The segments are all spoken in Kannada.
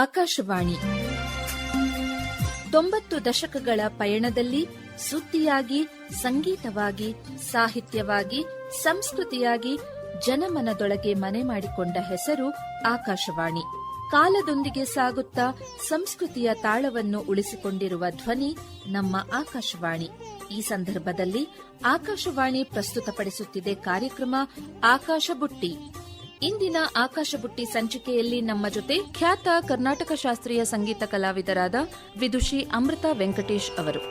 ಆಕಾಶವಾಣಿ 90 ದಶಕಗಳ ಪಯಣದಲ್ಲಿ ಸುದ್ದಿಯಾಗಿ, ಸಂಗೀತವಾಗಿ, ಸಾಹಿತ್ಯವಾಗಿ, ಸಂಸ್ಕೃತಿಯಾಗಿ ಜನಮನದೊಳಗೆ ಮನೆ ಮಾಡಿಕೊಂಡ ಹೆಸರು ಆಕಾಶವಾಣಿ. ಕಾಲದೊಂದಿಗೆ ಸಾಗುತ್ತಾ ಸಂಸ್ಕೃತಿಯ ತಾಳವನ್ನು ಉಳಿಸಿಕೊಂಡಿರುವ ಧ್ವನಿ ನಮ್ಮ ಆಕಾಶವಾಣಿ. ಈ ಸಂದರ್ಭದಲ್ಲಿ ಆಕಾಶವಾಣಿ ಪ್ರಸ್ತುತಪಡಿಸುತ್ತಿದೆ ಕಾರ್ಯಕ್ರಮ ಆಕಾಶ ಬುಟ್ಟಿ. ಇಂದಿನ ಆಕಾಶ ಬುಟ್ಟಿ ಸಂಚಿಕೆಯಲ್ಲಿ ನಮ್ಮ ಜೊತೆ ಖ್ಯಾತ ಕರ್ನಾಟಕ ಶಾಸ್ತ್ರೀಯ ಸಂಗೀತ ಕಲಾವಿದರಾದ ವಿದುಷಿ ಅಮೃತಾ ವೆಂಕಟೇಶ್ ಅವರು.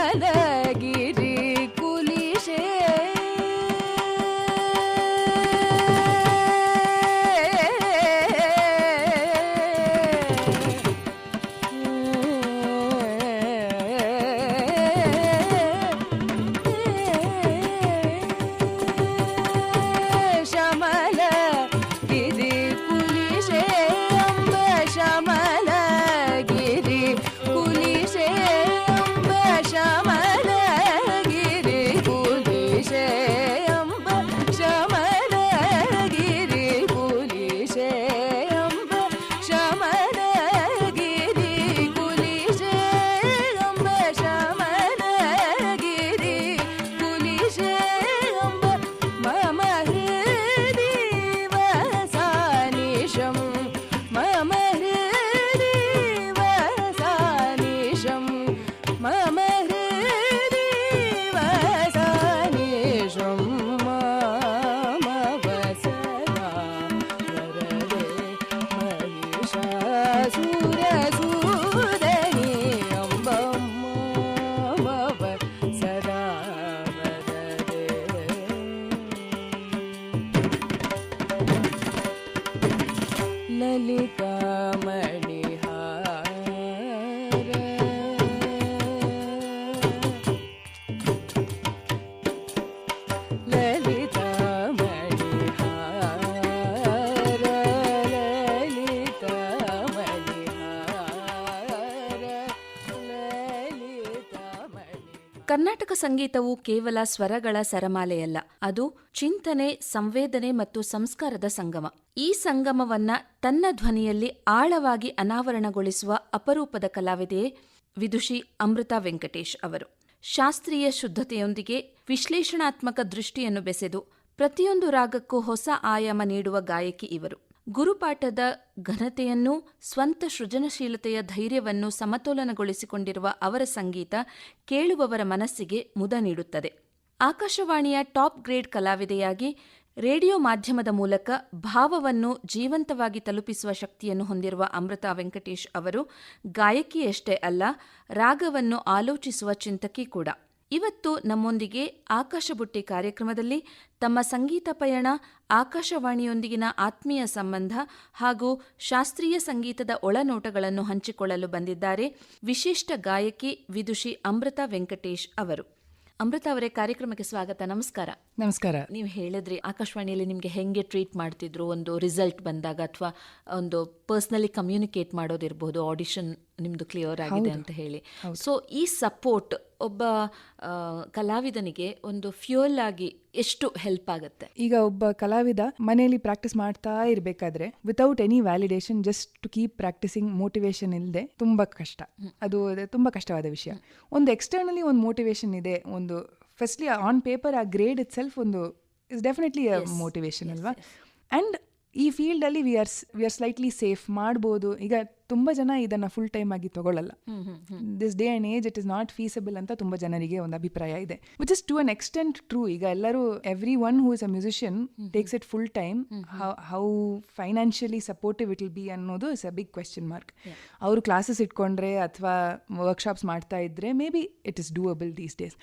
ಶಮಲಗಿರಿ ಕುಲಿಶೆ ಕರ್ನಾಟಕ ಸಂಗೀತವು ಕೇವಲ ಸ್ವರಗಳ ಸರಮಾಲೆಯಲ್ಲ, ಅದು ಚಿಂತನೆ, ಸಂವೇದನೆ ಮತ್ತು ಸಂಸ್ಕಾರದ ಸಂಗಮ. ಈ ಸಂಗಮವನ್ನ ತನ್ನ ಧ್ವನಿಯಲ್ಲಿ ಆಳವಾಗಿ ಅನಾವರಣಗೊಳಿಸುವ ಅಪರೂಪದ ಕಲಾವಿದೆಯೇ ವಿದುಷಿ ಅಮೃತಾ ವೆಂಕಟೇಶ್ ಅವರು. ಶಾಸ್ತ್ರೀಯ ಶುದ್ಧತೆಯೊಂದಿಗೆ ವಿಶ್ಲೇಷಣಾತ್ಮಕ ದೃಷ್ಟಿಯನ್ನು ಬೆಸೆದು ಪ್ರತಿಯೊಂದು ರಾಗಕ್ಕೂ ಹೊಸ ಆಯಾಮ ನೀಡುವ ಗಾಯಕಿ ಇವರು. ಗುರುಪಾಠದ ಘನತೆಯನ್ನೂ ಸ್ವಂತ ಸೃಜನಶೀಲತೆಯ ಧೈರ್ಯವನ್ನು ಸಮತೋಲನಗೊಳಿಸಿಕೊಂಡಿರುವ ಅವರ ಸಂಗೀತ ಕೇಳುವವರ ಮನಸ್ಸಿಗೆ ಮುದ ನೀಡುತ್ತದೆ. ಆಕಾಶವಾಣಿಯ ಟಾಪ್ ಗ್ರೇಡ್ ಕಲಾವಿದೆಯಾಗಿ ರೇಡಿಯೋ ಮಾಧ್ಯಮದ ಮೂಲಕ ಭಾವವನ್ನು ಜೀವಂತವಾಗಿ ತಲುಪಿಸುವ ಶಕ್ತಿಯನ್ನು ಹೊಂದಿರುವ ಅಮೃತಾ ವೆಂಕಟೇಶ್ ಅವರು ಗಾಯಕಿಯಷ್ಟೇ ಅಲ್ಲ, ರಾಗವನ್ನು ಆಲೋಚಿಸುವ ಚಿಂತಕಿ ಕೂಡ. ಇವತ್ತು ನಮ್ಮೊಂದಿಗೆ ಆಕಾಶಬುಟ್ಟಿ ಕಾರ್ಯಕ್ರಮದಲ್ಲಿ ತಮ್ಮ ಸಂಗೀತ ಪಯಣ, ಆಕಾಶವಾಣಿಯೊಂದಿಗಿನ ಆತ್ಮೀಯ ಸಂಬಂಧ ಹಾಗೂ ಶಾಸ್ತ್ರೀಯ ಸಂಗೀತದ ಒಳನೋಟಗಳನ್ನು ಹಂಚಿಕೊಳ್ಳಲು ಬಂದಿದ್ದಾರೆ ವಿಶಿಷ್ಟ ಗಾಯಕಿ ವಿದುಷಿ ಅಮೃತಾ ವೆಂಕಟೇಶ್ ಅವರು. ಅಮೃತ ಅವರೇ, ಕಾರ್ಯಕ್ರಮಕ್ಕೆ ಸ್ವಾಗತ. ನಮಸ್ಕಾರ. ನಮಸ್ಕಾರ. ನೀವು ಹೇಳಿದ್ರಿ ಆಕಾಶವಾಣಿಯಲ್ಲಿ ನಿಮಗೆ ಹೆಂಗೆ ಟ್ರೀಟ್ ಮಾಡ್ತಿದ್ರು ಒಂದು ರಿಸಲ್ಟ್ ಬಂದಾಗ, ಅಥವಾ ಒಂದು ಪರ್ಸ್ನಲಿ ಕಮ್ಯುನಿಕೇಟ್ ಮಾಡೋದಿರ್ಬೋದು, ಆಡಿಷನ್ ನಿಮ್ದು ಕ್ಲಿಯರ್ ಆಗಿದೆ ಅಂತ ಹೇಳಿ. ಸೊ ಈ ಸಪೋರ್ಟ್ ಒಬ್ಬ ಕಲಾವಿದನಿಗೆ ಒಂದು ಫ್ಯೂಯಲ್ ಆಗಿ ಎಷ್ಟು ಹೆಲ್ಪ್ ಆಗುತ್ತೆ? ಈಗ ಒಬ್ಬ ಕಲಾವಿದ ಮನೆಯಲ್ಲಿ ಪ್ರಾಕ್ಟೀಸ್ ಮಾಡ್ತಾ ಇರಬೇಕಾದ್ರೆ without any validation, just to keep practising, motivation ಇಲ್ಲದೆ ತುಂಬಾ ಕಷ್ಟ. ಅದು ತುಂಬಾ ಕಷ್ಟವಾದ ವಿಷಯ. ಒಂದು ಎಕ್ಸ್ಟರ್ನಲಿ ಒಂದು ಮೋಟಿವೇಶನ್ ಇದೆ, ಒಂದು ಫಸ್ಟ್ಲಿ ಆನ್ ಪೇಪರ್ ಆ ಗ್ರೇಡ್ ಇಟ್ ಸೆಲ್ಫ್ ಒಂದು ಇಸ್ ಡೆಫಿನೆಟ್ಲಿ ಮೋಟಿವೇಶನ್ ಅಲ್ವಾ. ಅಂಡ್ ಈ ಫೀಲ್ಡಲ್ಲಿ ವಿ ಆರ್ ಸ್ಲೈಟ್ಲಿ ಸೇಫ್ ಮಾಡ್ಬೋದು. ಈಗ ತುಂಬ ಜನ ಇದನ್ನು ಫುಲ್ ಟೈಮ್ ಆಗಿ ತಗೊಳ್ಳಲ್ಲ. This day and age it is not feasible ಅಂತ ತುಂಬ ಜನರಿಗೆ ಒಂದು ಅಭಿಪ್ರಾಯ ಇದೆ, which is to an extent true. ಈಗ ಎಲ್ಲರೂ everyone who is a musician takes it full time. How financially supportive it will be ಅನ್ನೋದು is a big question mark. ಅವರು ಕ್ಲಾಸಸ್ ಇಟ್ಕೊಂಡ್ರೆ ಅಥವಾ ವರ್ಕ್ಶಾಪ್ಸ್ ಮಾಡ್ತಾ ಇದ್ರೆ maybe it is doable these days.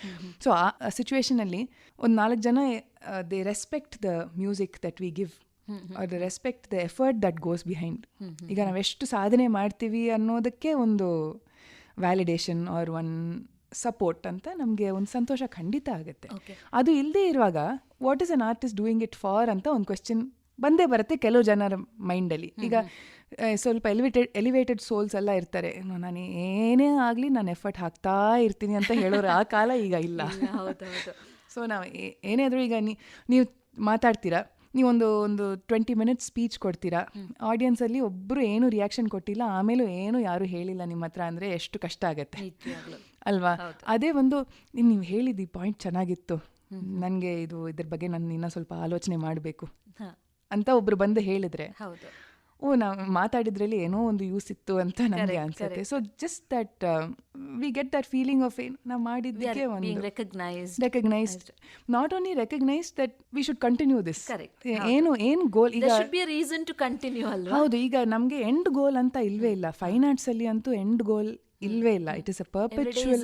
So ಆ ಸಿಚುವೇಶನಲ್ಲಿ ಒಂದು 4 ಜನ they respect the music that we give, or the respect the effort that goes behind. ಈಗ ನಾವೆಷ್ಟು ಸಾಧನೆ ಮಾಡ್ತೀವಿ ಅನ್ನೋದಕ್ಕೆ ಒಂದು ವ್ಯಾಲಿಡೇಷನ್ ಆರ್ ಒನ್ ಸಪೋರ್ಟ್ ಅಂತ ನಮಗೆ ಒಂದು ಸಂತೋಷ ಖಂಡಿತ ಆಗುತ್ತೆ. ಅದು ಇಲ್ಲದೆ ಇರುವಾಗ what is an artist doing it for ಅಂತ ಒಂದು ಕ್ವೆಶ್ಚನ್ ಬಂದೇ ಬರುತ್ತೆ ಕೆಲವು ಜನರ ಮೈಂಡಲ್ಲಿ. ಈಗ ಸ್ವಲ್ಪ ಎಲಿವೇಟೆಡ್ ಸೋಲ್ಸ್ ಎಲ್ಲ ಇರ್ತಾರೆ, ನಾನು ಏನೇ ಆಗಲಿ ನಾನು ಎಫರ್ಟ್ ಹಾಕ್ತಾ ಇರ್ತೀನಿ ಅಂತ ಹೇಳೋರು ಆ ಕಾಲ ಈಗ ಇಲ್ಲ. ಸೊ ನಾವು ಏನೇ ಆದರೂ ಈಗ ನೀವು ಮಾತಾಡ್ತೀರಾ, ನೀವೊಂದು 20 minutes ಸ್ಪೀಚ್ ಕೊಡ್ತೀರಾ, ಆಡಿಯನ್ಸಲ್ಲಿ ಒಬ್ಬರು ಏನು ರಿಯಾಕ್ಷನ್ ಕೊಟ್ಟಿಲ್ಲ, ಆಮೇಲೂ ಏನು ಯಾರು ಹೇಳಿಲ್ಲ ನಿಮ್ಮ ಹತ್ರ ಅಂದರೆ ಎಷ್ಟು ಕಷ್ಟ ಆಗುತ್ತೆ ಅಲ್ವಾ. ಅದೇ ಒಂದು ನೀವು ಹೇಳಿದ್ದು ಈ ಪಾಯಿಂಟ್ ಚೆನ್ನಾಗಿತ್ತು, ನನಗೆ ಇದ್ರ ಬಗ್ಗೆ ನಾನು ಇನ್ನೂ ಸ್ವಲ್ಪ ಆಲೋಚನೆ ಮಾಡಬೇಕು ಅಂತ ಒಬ್ರು ಬಂದು ಹೇಳಿದ್ರೆ, ನಾವು ಮಾತಾಡಿದ್ರಲ್ಲಿ ಏನೋ ಒಂದು ಯೂಸ್ ಇತ್ತು ಅಂತ ನನಗೆ ಅನ್ಸುತ್ತೆ. So just that we get that feeling of ನಾವು ಮಾಡಿದ್ದಕ್ಕೆ ಒಂದು recognised, not only recognised that we should continue this. ಏನು ಗೋಲ್ ಈಗ ಹೌದು, ಈಗ ನಮಗೆ ಎಂಡ್ ಗೋಲ್ ಅಂತ ಇಲ್ವೇ ಇಲ್ಲ. ಫೈನ್ ಆರ್ಟ್ಸ್ ಅಲ್ಲಿ ಅಂತೂ ಎಂಡ್ ಗೋಲ್ ಇಲ್ವೇ ಇಲ್ಲ. It is a perpetual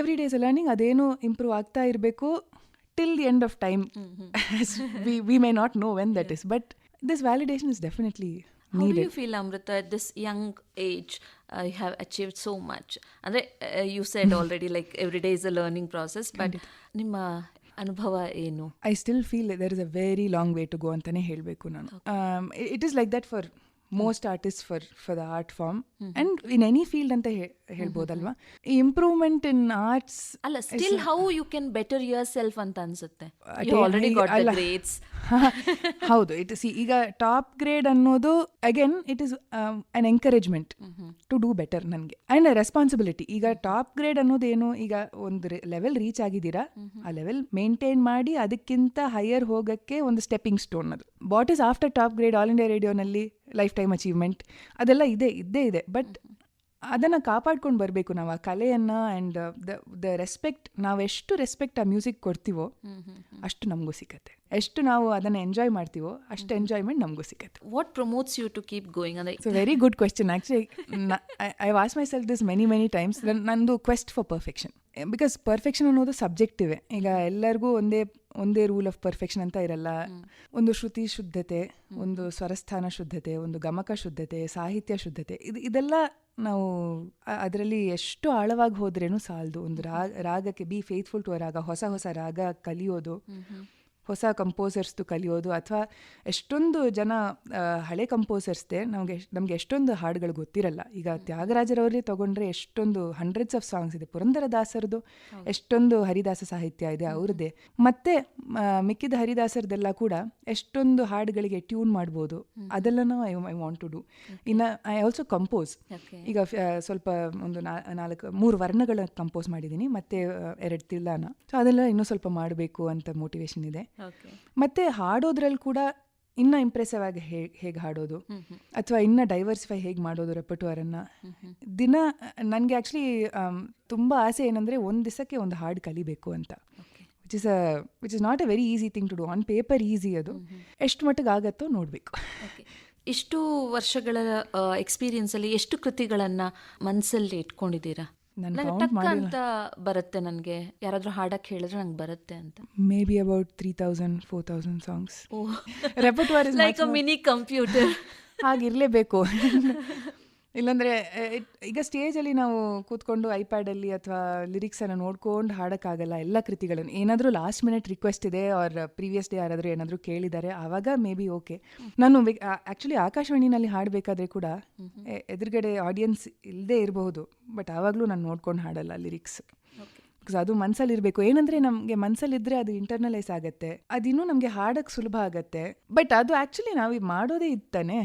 every days learning. ಅದೇನು ಇಂಪ್ರೂವ್ ಆಗ್ತಾ ಇರಬೇಕು till the end of time. We may not know when that is, but this validation is definitely needed. How do you feel, Amrita, at this young age? You have achieved so much. And you said already, like every day is a learning process. But ನಿಮ್ಮ ಅನುಭವ ಏನು? I still feel that there is a very long way to go ಅಂತಾನೆ ಹೇಳಬೇಕು ನಾನು. It is like that for most artists for the art form and in any field ಅಂತ ಹೇಳ್ಬೋದಲ್ವಾ. ಇಂಪ್ರೂವ್ಮೆಂಟ್ ಇನ್ ಆರ್ಟ್ಸ್ ಅಲ್ಲ, still how you can better your self ಅಂತ ಅನ್ಸುತ್ತೆ. You already got the grades. ಹೌದು, ಇಟ್ ಇಸ್ ಈಗ ಟಾಪ್ ಗ್ರೇಡ್ ಅನ್ನೋದು again it is an encouragement to do better ನನಗೆ ಅಂಡ್ ರೆಸ್ಪಾನ್ಸಿಬಿಲಿಟಿ. ಈಗ ಟಾಪ್ ಗ್ರೇಡ್ ಅನ್ನೋದೇನು, ಈಗ ಒಂದು ಲೆವೆಲ್ ರೀಚ್ ಆಗಿದ್ದೀರಾ, ಆ ಲೆವೆಲ್ ಮೇಂಟೈನ್ ಮಾಡಿ ಅದಕ್ಕಿಂತ ಹೈಯರ್ ಹೋಗಕ್ಕೆ ಒಂದು ಸ್ಟೆಪ್ಪಿಂಗ್ ಸ್ಟೋನ್. ಅದು what is after top grade all India ರೇಡಿಯೋನಲ್ಲಿ ಲೈಫ್ ಟೈಮ್ ಅಚೀವ್ಮೆಂಟ್ ಅದೆಲ್ಲ ಇದ್ದೇ ಇದೆ. ಬಟ್ ಅದನ್ನು ಕಾಪಾಡ್ಕೊಂಡು ಬರಬೇಕು ನಾವು, ಆ ಕಲೆಯನ್ನು. ಆ್ಯಂಡ್ ದ ರೆಸ್ಪೆಕ್ಟ್, ನಾವೆಷ್ಟು ರೆಸ್ಪೆಕ್ಟ್ ಆ ಮ್ಯೂಸಿಕ್ ಕೊಡ್ತೀವೋ ಅಷ್ಟು ನಮಗೂ ಸಿಕ್ಕತ್ತೆ. ಎಷ್ಟು ನಾವು ಅದನ್ನು ಎಂಜಾಯ್ ಮಾಡ್ತೀವೋ ಅಷ್ಟು ಎಂಜಾಯ್ಮೆಂಟ್ ನಮಗೂ ಸಿಕ್ಕತ್ತೆ. What promotes you to keep going? ಅಂದರೆ it's a very good question. Actually I was myself this many times. ನಂದು quest for perfection, because perfection ಅನ್ನೋದು ಸಬ್ಜೆಕ್ಟಿವೆ. ಈಗ ಎಲ್ಲರಿಗೂ ಒಂದೇ ರೂಲ್ ಆಫ್ ಪರ್ಫೆಕ್ಷನ್ ಅಂತ ಇರಲ್ಲ. ಒಂದು ಶ್ರುತಿ ಶುದ್ಧತೆ, ಒಂದು ಸ್ವರಸ್ಥಾನ ಶುದ್ಧತೆ, ಒಂದು ಗಮಕ ಶುದ್ಧತೆ, ಸಾಹಿತ್ಯ ಶುದ್ಧತೆ, ಇದೆಲ್ಲ ನಾವು ಅದರಲ್ಲಿ ಎಷ್ಟು ಆಳವಾಗಿ ಹೋದ್ರೇನು ಸಾಲದು. ಒಂದು ರಾಗಕ್ಕೆ ಬಿ ಫೇತ್ಫುಲ್ ಟು ರಾಗ, ಹೊಸ ರಾಗ ಕಲಿಯೋದು, ಹೊಸ ಕಂಪೋಸರ್ಸ್ದು ಕಲಿಯೋದು, ಅಥವಾ ಎಷ್ಟೊಂದು ಜನ ಹಳೆ ಕಂಪೋಸರ್ಸ್ದೆ ನಮಗೆ ಎಷ್ಟೊಂದು ಹಾಡುಗಳು ಗೊತ್ತಿರಲ್ಲ. ಈಗ ತ್ಯಾಗರಾಜರವರೇ ತಗೊಂಡ್ರೆ ಎಷ್ಟೊಂದು ಹಂಡ್ರೆಡ್ಸ್ ಆಫ್ ಸಾಂಗ್ಸ್ ಇದೆ. ಪುರಂದರದಾಸರದು ಎಷ್ಟೊಂದು ಹರಿದಾಸ ಸಾಹಿತ್ಯ ಇದೆ ಅವ್ರದ್ದೇ. ಮತ್ತೆ ಮಿಕ್ಕಿದ ಹರಿದಾಸರದೆಲ್ಲ ಕೂಡ ಎಷ್ಟೊಂದು ಹಾಡುಗಳಿಗೆ ಟ್ಯೂನ್ ಮಾಡ್ಬೋದು. ಅದೆಲ್ಲನೂ ಐ ವಾಂಟ್ ಟು ಡೂ. ಇನ್ನು ಐ ಆಲ್ಸೋ ಕಂಪೋಸ್. ಈಗ ಸ್ವಲ್ಪ ಒಂದು 3 ವರ್ಣಗಳ ಕಂಪೋಸ್ ಮಾಡಿದ್ದೀನಿ, ಮತ್ತೆ 2 ತಿಲ್ಲಾನ. ಸೊ ಅದೆಲ್ಲ ಇನ್ನೂ ಸ್ವಲ್ಪ ಮಾಡಬೇಕು ಅಂತ ಮೋಟಿವೇಶನ್ ಇದೆ. ಮತ್ತೆ ಹಾಡೋದ್ರಲ್ಲಿ ಕೂಡ ಇನ್ನ ಇಂಪ್ರೆಸಿವ್ ಆಗಿ ಹೇಗೆ ಹಾಡೋದು, ಅಥವಾ ಇನ್ನ ಡೈವರ್ಸಿಫೈ ಹೇಗೆ ಮಾಡೋದು ರೆಪರ್ಟೋರನ್ನು. ದಿನ ನನಗೆ ಆ್ಯಕ್ಚುಲಿ ತುಂಬ ಆಸೆ ಏನಂದರೆ ಒಂದು ದಿವಸಕ್ಕೆ ಒಂದು ಹಾಡು ಕಲಿಬೇಕು ಅಂತ. Which is not a very easy thing to do. On paper easy, ಅದು ಎಷ್ಟು ಮಟ್ಟಿಗೆ ಆಗತ್ತೋ ನೋಡಬೇಕು. ಇಷ್ಟು ವರ್ಷಗಳ ಎಕ್ಸ್ಪೀರಿಯನ್ಸಲ್ಲಿ ಎಷ್ಟು ಕೃತಿಗಳನ್ನು ಮನಸ್ಸಲ್ಲಿ ಇಟ್ಕೊಂಡಿದ್ದೀರಾ? ಅಂತ ಬರುತ್ತೆ ನನಗೆ, ಯಾರಾದ್ರೂ ಹಾಡಕ್ಕೆ ಹೇಳಿದ್ರೆ ನಂಗೆ ಬರುತ್ತೆ ಅಂತ. Maybe about 3,000-4,000 songs. Repertoire is like a mini computer. ಹಾಗಿರಲೇಬೇಕು. ಇಲ್ಲಾಂದರೆ ಈಗ ಸ್ಟೇಜಲ್ಲಿ ನಾವು ಕೂತ್ಕೊಂಡು ಐಪ್ಯಾಡಲ್ಲಿ ಅಥವಾ ಲಿರಿಕ್ಸನ್ನು ನೋಡ್ಕೊಂಡು ಹಾಡೋಕ್ಕಾಗಲ್ಲ ಎಲ್ಲ ಕೃತಿಗಳನ್ನು. ಏನಾದರೂ ಲಾಸ್ಟ್ ಮಿನಿಟ್ ರಿಕ್ವೆಸ್ಟ್ ಇದೆ ಆರ್ ಪ್ರೀವಿಯಸ್ ಡೇ ಯಾರಾದರೂ ಏನಾದರೂ ಕೇಳಿದ್ದಾರೆ, ಆವಾಗ ಮೇ ಬಿ ಓಕೆ. ನಾನು ಆ್ಯಕ್ಚುಲಿ ಆಕಾಶವಾಣಿನಲ್ಲಿ ಹಾಡಬೇಕಾದ್ರೆ ಕೂಡ ಎದುರುಗಡೆ ಆಡಿಯನ್ಸ್ ಇಲ್ಲದೆ ಇರಬಹುದು, ಬಟ್ ಆವಾಗಲೂ ನಾನು ನೋಡ್ಕೊಂಡು ಹಾಡಲ್ಲ ಲಿರಿಕ್ಸ್. ಬಿಕಾಸ್ ಅದು ಮನಸ್ಸಲ್ಲಿರಬೇಕು. ಏನಂದರೆ ನಮಗೆ ಮನಸ್ಸಲ್ಲಿದ್ದರೆ ಅದು ಇಂಟರ್ನಲೈಸ್ ಆಗುತ್ತೆ, ಅದಿನ್ನೂ ನಮಗೆ ಹಾಡೋಕ್ಕೆ ಸುಲಭ ಆಗುತ್ತೆ. ಬಟ್ ಅದು ಆ್ಯಕ್ಚುಲಿ ನಾವು ಮಾಡೋದೇ ಇತ್ತಾನೆ.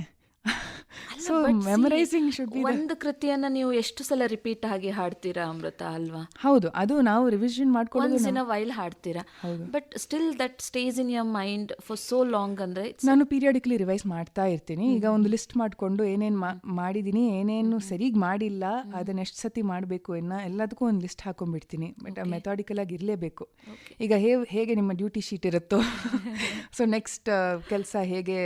So memorising should be. ಒಂದು ಕೃತಿಯನ್ನ ನೀವು ಎಷ್ಟು ಸಲ ರಿಪೀಟ್ ಆಗಿ ಹಾಡ್ತೀರಾ ಅಮೃತ ಅಲ್ವಾ? ಹೌದು, ಅದು ನಾವು ರಿವಿಷನ್ ಮಾಡ್ಕೊಂಡು ಒನ್ಸ್ ಇನ್ ಅ ವೈಲ್ ಹಾಡ್ತೀರಾ, but still that stays in your mind for so long. ಅಂದ್ರೆ ನಾನು ಪೀರಿಯಾಡಿಕಲಿ ರಿವೈಸ್ ಮಾಡ್ತಾ ಇರ್ತೀನಿ. ಈಗ ಒಂದು ಲಿಸ್ಟ್ ಮಾಡಿಕೊಂಡು ಏನೇನು ಮಾಡಿದ್ದೀನಿ, ಏನೇನು ಸರಿಗ್ ಮಾಡಿಲ್ಲ, ಅದನ್ನ ಎಷ್ಟು ಸತಿ ಮಾಡಬೇಕು ಎಲ್ಲದಕ್ಕೂ ಒಂದು ಲಿಸ್ಟ್ ಹಾಕೊಂಡ್ಬಿಡ್ತೀನಿ. ಬಟ್ ಮೆಥಾಡಿಕಲ್ ಆಗಿ ಇರಲೇಬೇಕು. ಈಗ ಹೇಗೆ ನಿಮ್ಮ ಡ್ಯೂಟಿ ಶೀಟ್ ಇರುತ್ತೋ, ಸೊ ನೆಕ್ಸ್ಟ್ ಕೆಲಸ ಹೇಗೆ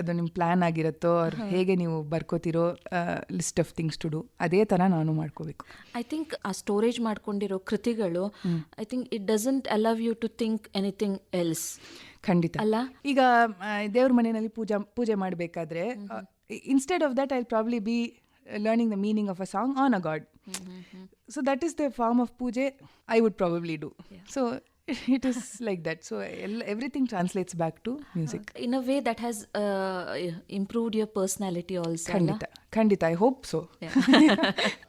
ಅದು ನಿಮ್ಮ ಪ್ಲ್ಯಾನ್ ಆಗಿರುತ್ತೋ, ಅವ್ರು ಹೇಗೆ ನೀವು ಬರ್ಕೋತಿರೋ list of things to do, ಅದೇ ಥರ ನಾನು ಮಾಡ್ಕೋಬೇಕು. ಐ ಥಿಂಕ್ ಆ ಸ್ಟೋರೇಜ್ ಮಾಡ್ಕೊಂಡಿರೋ ಕೃತಿಗಳು, I think it doesn't allow you to think anything else. ಖಂಡಿತ ಅಲ್ಲ. ಈಗ ದೇವ್ರ ಮನೆಯಲ್ಲಿ ಪೂಜೆ ಮಾಡಬೇಕಾದ್ರೆ instead of that I will probably be learning the meaning of a song on a god. So that is the form of puja I would probably do. So it is like that. So everything translates back to music. In a way that has improved your personality also. ಖಂಡಿತ ಐ ಹೋಪ್ ಸೊ.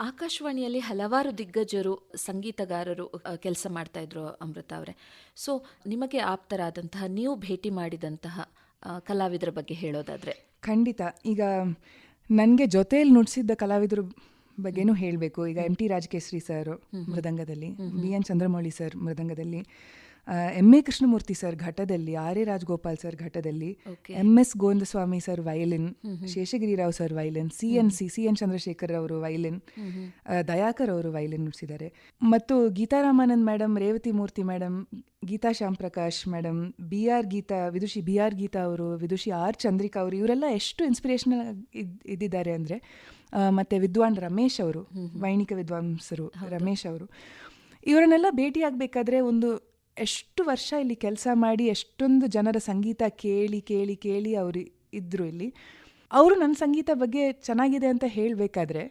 ಆಕಾಶವಾಣಿಯಲ್ಲಿ ಹಲವಾರು ದಿಗ್ಗಜರು, ಸಂಗೀತಗಾರರು ಕೆಲಸ ಮಾಡ್ತಾ ಇದ್ರು ಅಮೃತ ಅವರೇ. ಸೊ ನಿಮಗೆ ಆಪ್ತರಾದಂತಹ, ನೀವು ಭೇಟಿ ಮಾಡಿದಂತಹ ಕಲಾವಿದರ ಬಗ್ಗೆ ಹೇಳೋದಾದ್ರೆ? ಖಂಡಿತ. ಈಗ ನನಗೆ ಜೊತೆಯಲ್ಲಿ ನುಡಿಸಿದ್ದ ಕಲಾವಿದರು ಬಗ್ಗೆನೂ ಹೇಳಬೇಕು. ಈಗ ಎಂ ಟಿ ರಾಜಕೇಶ್ರಿ ಸರ್ ಮೃದಂಗದಲ್ಲಿ, ಬಿ ಎನ್ ಚಂದ್ರಮೌಳಿ ಸರ್ ಮೃದಂಗದಲ್ಲಿ, ಎಂ ಎ ಕೃಷ್ಣಮೂರ್ತಿ ಸರ್ ಘಟದಲ್ಲಿ, ಆರ್ ಎ ರಾಜಗೋಪಾಲ್ ಸರ್ ಘಟದಲ್ಲಿ, M S Govindaswamy sir violin, Sheshagirirao sir violin, C N Chandrashekar ಅವರು ವೈಲಿನ್, ದಯಾಕರ್ ಅವರು ವೈಲಿನ್ ನುಡಿಸಿದ್ದಾರೆ. ಮತ್ತು Geetharamanand madam, Revathi Murthy madam, Geetha Shyam Prakash madam, ವಿದುಷಿ ಬಿ ಆರ್ ಗೀತಾ ಅವರು, ವಿದುಷಿ ಆರ್ ಚಂದ್ರಿಕಾ ಅವರು, ಇವರೆಲ್ಲ ಎಷ್ಟು ಇನ್ಸ್ಪಿರೇಷನಲ್ ಇದ್ದಿದ್ದಾರೆ ಅಂದರೆ. ಮತ್ತು ವಿದ್ವಾನ್ ರಮೇಶ್ ಅವರು, ವೈಣಿಕ ವಿದ್ವಾಂಸರು ರಮೇಶ್ ಅವರು, ಇವರನ್ನೆಲ್ಲ ಭೇಟಿಯಾಗಬೇಕಾದ್ರೆ ಒಂದು ಎಷ್ಟು ವರ್ಷ ಇಲ್ಲಿ ಕೆಲಸ ಮಾಡಿ ಎಷ್ಟೊಂದು ಜನರ ಸಂಗೀತ ಕೇಳಿ ಕೇಳಿ ಕೇಳಿ ಅವರು ಇದ್ದರು ಇಲ್ಲಿ. ಅವರು ನನ್ನ ಸಂಗೀತ ಬಗ್ಗೆ ಚೆನ್ನಾಗಿದೆ ಅಂತ ಹೇಳಬೇಕಾದ್ರೆ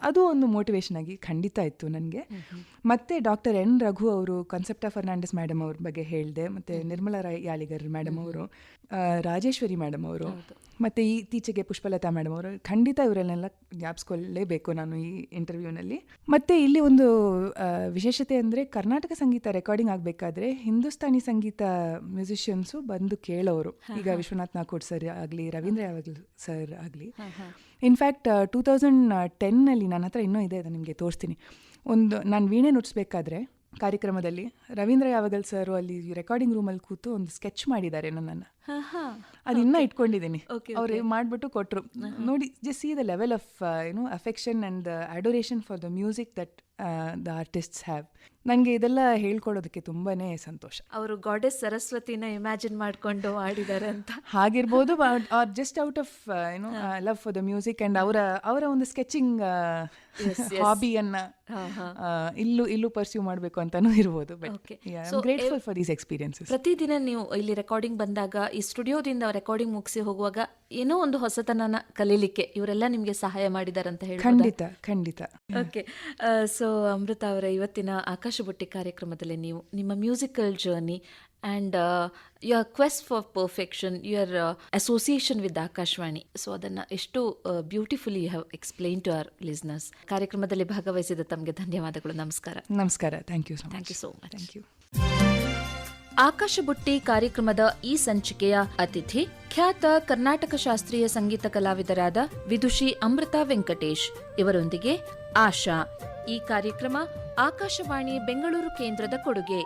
ಅದು ಒಂದು ಮೋಟಿವೇಶನ್ ಆಗಿ ಖಂಡಿತ ಇತ್ತು ನನಗೆ. ಮತ್ತು ಡಾಕ್ಟರ್ ಎನ್ ರಘು ಅವರು, ಕನ್ಸೆಪ್ಟಾ ಫರ್ನಾಂಡಿಸ್ ಮೇಡಮ್ ಅವ್ರ ಬಗ್ಗೆ ಹೇಳಿದೆ, ಮತ್ತು ನಿರ್ಮಲಾ ಯಾಲಿಗರ್ ಮೇಡಮ್ ಅವರು, ರಾಜೇಶ್ವರಿ ಮೇಡಮ್ ಅವರು, ಮತ್ತು ಇತ್ತೀಚೆಗೆ ಪುಷ್ಪಲತಾ ಮೇಡಮ್ ಅವರು, ಖಂಡಿತ ಇವರನ್ನೆಲ್ಲ ಜ್ಞಾಪಿಸ್ಕೊಳ್ಳೇಬೇಕು ನಾನು ಈ ಇಂಟರ್ವ್ಯೂನಲ್ಲಿ. ಮತ್ತು ಇಲ್ಲಿ ಒಂದು ವಿಶೇಷತೆ ಅಂದರೆ, ಕರ್ನಾಟಕ ಸಂಗೀತ ರೆಕಾರ್ಡಿಂಗ್ ಆಗಬೇಕಾದ್ರೆ ಹಿಂದೂಸ್ತಾನಿ ಸಂಗೀತ ಮ್ಯೂಸಿಷಿಯನ್ಸು ಬಂದು ಕೇಳೋರು. ಈಗ ವಿಶ್ವನಾಥ್ ನಾಕೋಡ್ ಸರ್ ಆಗಲಿ, ರವೀಂದ್ರ ಯಾವಾಗಲ್ ಸರ್ ಆಗಲಿ. ಇನ್ಫ್ಯಾಕ್ಟ್ 2010 ನನ್ನ ಹತ್ರ ಇನ್ನೂ ಇದೆ, ನಿಮಗೆ ತೋರಿಸ್ತೀನಿ. ನಾನು ವೀಣೆ ನುಡಿಸ್ಬೇಕಾದ್ರೆ ಕಾರ್ಯಕ್ರಮದಲ್ಲಿ ರವೀಂದ್ರ ಯಾವಾಗಲ್ ಸರ್ ಅಲ್ಲಿ ರೆಕಾರ್ಡಿಂಗ್ ರೂಮಲ್ಲಿ ಕೂತು ಒಂದು ಸ್ಕೆಚ್ ಮಾಡಿದ್ದಾರೆ ನನ್ನನ್ನು. ಅದನ್ನ ಇಟ್ಕೊಂಡಿದ್ದೀನಿ. ಅವ್ರು ಮಾಡಿಬಿಟ್ಟು ಕೊಟ್ಟರು. ನೋಡಿ, just see the level of affection and the adoration for the music that the artists have. ನನಗೆ ಇದೆಲ್ಲ ಹೇಳ್ಕೊಡೋದಕ್ಕೆ ತುಂಬಾ ಸಂತೋಷ. ಅವರು ಗಾಡೆಸ್ ಸರಸ್ವತಿನ ಇಮ್ಯಾಜಿನ್ ಮಾಡಿಕೊಂಡು ಆಡಿದ್ದಾರೆ ಅಂತ ಆಗಿರ್ಬೋದು, or just out of love for the music and ಅವರ ಒಂದು ಸ್ಕೆಚಿಂಗ್ ಹಾಬಿಯನ್ನು ಇಲ್ಲೂ ಪರ್ಸ್ಯೂ ಮಾಡಬೇಕು ಅಂತಾನೂ ಇರ್ಬೋದು. But grateful for these experiences. ಪ್ರತಿದಿನ ನೀವು ಇಲ್ಲಿ ರೆಕಾರ್ಡಿಂಗ್ ಬಂದಾಗ, ಈ ಸ್ಟುಡಿಯೋದಿಂದ ರೆಕಾರ್ಡಿಂಗ್ ಮುಗಿಸಿ ಹೋಗುವಾಗ ಏನೋ ಒಂದು ಹೊಸತನನ ಕಲೀಲಿಕ್ಕೆ ಇವರೆಲ್ಲ ನಿಮಗೆ ಸಹಾಯ ಮಾಡಿದ್ದಾರೆ ಅಂತ ಹೇಳಿ? ಖಂಡಿತ. ಓಕೆ. ಸೊ ಅಮೃತ ಅವರ ಇವತ್ತಿನ ಆಕಾಶ ಬುಟ್ಟಿ ಕಾರ್ಯಕ್ರಮದಲ್ಲಿ ನೀವು ನಿಮ್ಮ musical journey and your quest for perfection, your association with Akashvani, so ಅದನ್ನು ಎಷ್ಟು beautifully you have explain to our listeners. ಕಾರ್ಯಕ್ರಮದಲ್ಲಿ ಭಾಗವಹಿಸಿದ ತಮಗೆ ಧನ್ಯವಾದಗಳು. ನಮಸ್ಕಾರ. Thank you so much. Thank you. ಆಕಾಶ ಬುಟ್ಟಿ ಕಾರ್ಯಕ್ರಮದ ಈ ಸಂಚಿಕೆಯ ಅತಿಥಿ ಖ್ಯಾತ ಕರ್ನಾಟಕ ಶಾಸ್ತ್ರೀಯ ಸಂಗೀತ ಕಲಾವಿದರಾದ ವಿದುಷಿ ಅಮೃತ ವೆಂಕಟೇಶ್. ಇವರೊಂದಿಗೆ ಆಶಾ. ಈ ಕಾರ್ಯಕ್ರಮ ಆಕಾಶವಾಣಿ ಬೆಂಗಳೂರು ಕೇಂದ್ರದ ಕೊಡುಗೆ.